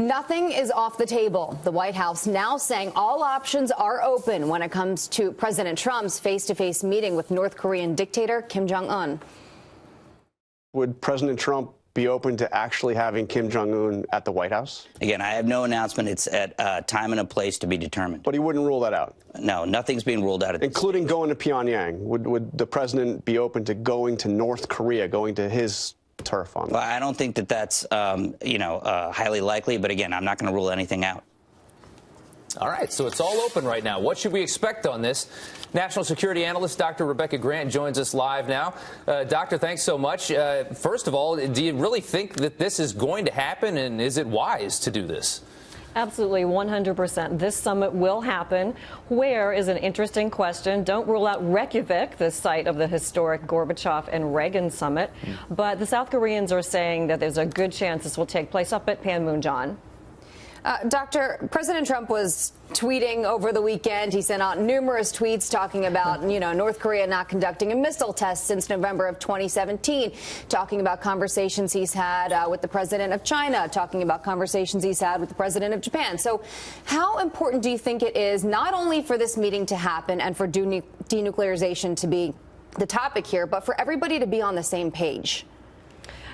Nothing is off the table. The White House now saying all options are open when it comes to President Trump's face-to-face meeting with North Korean dictator Kim Jong Un. Would President Trump be open to actually having Kim Jong Un at the White House? Again, I have no announcement. It's at a time and a place to be determined. But he wouldn't rule that out? No, nothing's being ruled out. Including going to Pyongyang. Would the president be open to going to North Korea, going to his turf on that? Well, I don't think that that's, highly likely. But again, I'm not going to rule anything out. All right, so it's all open right now. What should we expect on this? National security analyst Dr. Rebecca Grant joins us live now. Doctor, thanks so much. First of all, do you really think that this is going to happen, and is it wise to do this? Absolutely, 100%. This summit will happen. Where is an interesting question. Don't rule out Reykjavik, the site of the historic Gorbachev and Reagan summit. But the South Koreans are saying that there's a good chance this will take place up at Panmunjom. Doctor, President Trump was tweeting over the weekend. He sent out numerous tweets talking about, North Korea not conducting a missile test since November of 2017, talking about conversations he's had with the president of China, talking about conversations he's had with the president of Japan. So how important do you think it is not only for this meeting to happen and for denuclearization to be the topic here, but for everybody to be on the same page?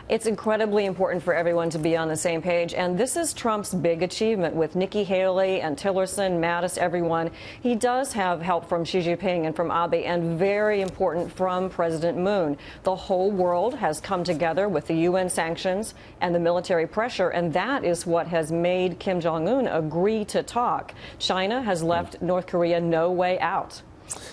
It's incredibly important for everyone to be on the same page, and this is Trump's big achievement with Nikki Haley and Tillerson, Mattis, everyone. He does have help from Xi Jinping and from Abe, and very important from President Moon. The whole world has come together with the UN sanctions and the military pressure, and that is what has made Kim Jong Un agree to talk. China has left North Korea no way out.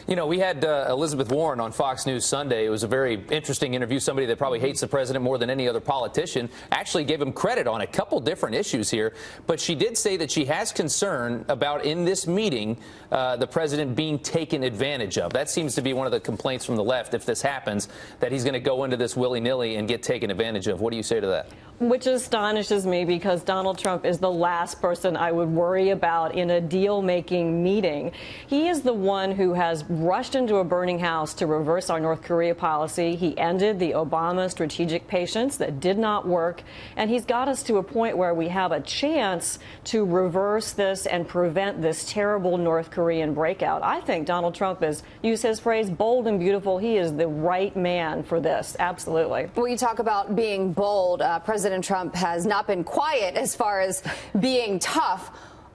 You know, we had Elizabeth Warren on Fox News Sunday. It was a very interesting interview. Somebody that probably hates the president more than any other politician actually gave him credit on a couple different issues here. But she did say that she has concern about, in this meeting, the president being taken advantage of. That seems to be one of the complaints from the left, if this happens, that he's going to go into this willy-nilly and get taken advantage of. What do you say to that? Which astonishes me, because Donald Trump is the last person I would worry about in a deal-making meeting. He is the one who has rushed into a burning house to reverse our North Korea policy. He ended the Obama strategic patience that did not work, and he's got us to a point where we have a chance to reverse this and prevent this terrible North Korean breakout. I think Donald Trump is, use his phrase, bold and beautiful. He is the right man for this. Absolutely. Well, you talk about being bold. President Trump has not been quiet as far as being tough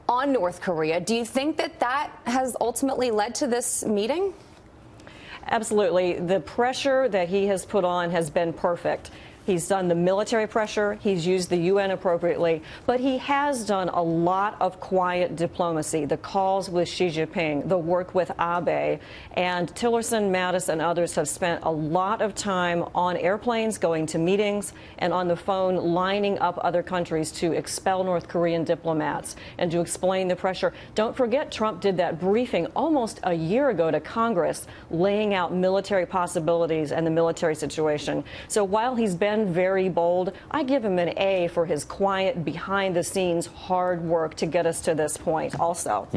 on North Korea. Do you think that that has ultimately led to this meeting? Absolutely. The pressure that he has put on has been perfect. He's done the military pressure. He's used the UN appropriately. But he has done a lot of quiet diplomacy, the calls with Xi Jinping, the work with Abe. And Tillerson, Mattis, and others have spent a lot of time on airplanes, going to meetings, and on the phone lining up other countries to expel North Korean diplomats and to explain the pressure. Don't forget, Trump did that briefing almost a year ago to Congress, laying out military possibilities and the military situation. So while he's been very bold, I give him an A for his quiet, behind-the-scenes hard work to get us to this point also.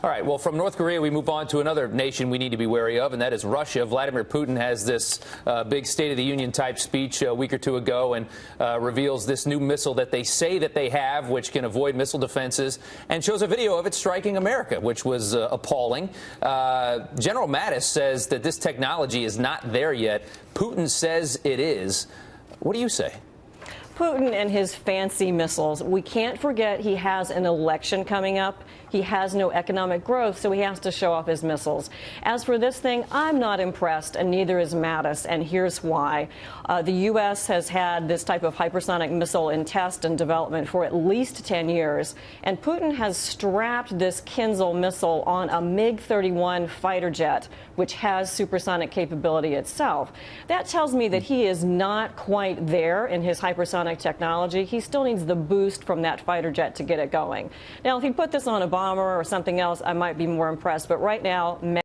All right, well, from North Korea, we move on to another nation we need to be wary of, and that is Russia. Vladimir Putin has this big State of the Union type speech a week or two ago, and reveals this new missile that they say that they have, which can avoid missile defenses, and shows a video of it striking America, which was appalling. General Mattis says that this technology is not there yet. Putin says it is. What do you say? Putin and his fancy missiles. We can't forget he has an election coming up. He has no economic growth, so he has to show off his missiles. As for this thing, I'm not impressed, and neither is Mattis, and here's why. The U.S. has had this type of hypersonic missile in test and development for at least 10 years, and Putin has strapped this Kinzhal missile on a MiG-31 fighter jet, which has supersonic capability itself. That tells me that he is not quite there in his hypersonic technology. He still needs the boost from that fighter jet to get it going. Now, if he put this on a bomber or something else, I might be more impressed. But right now,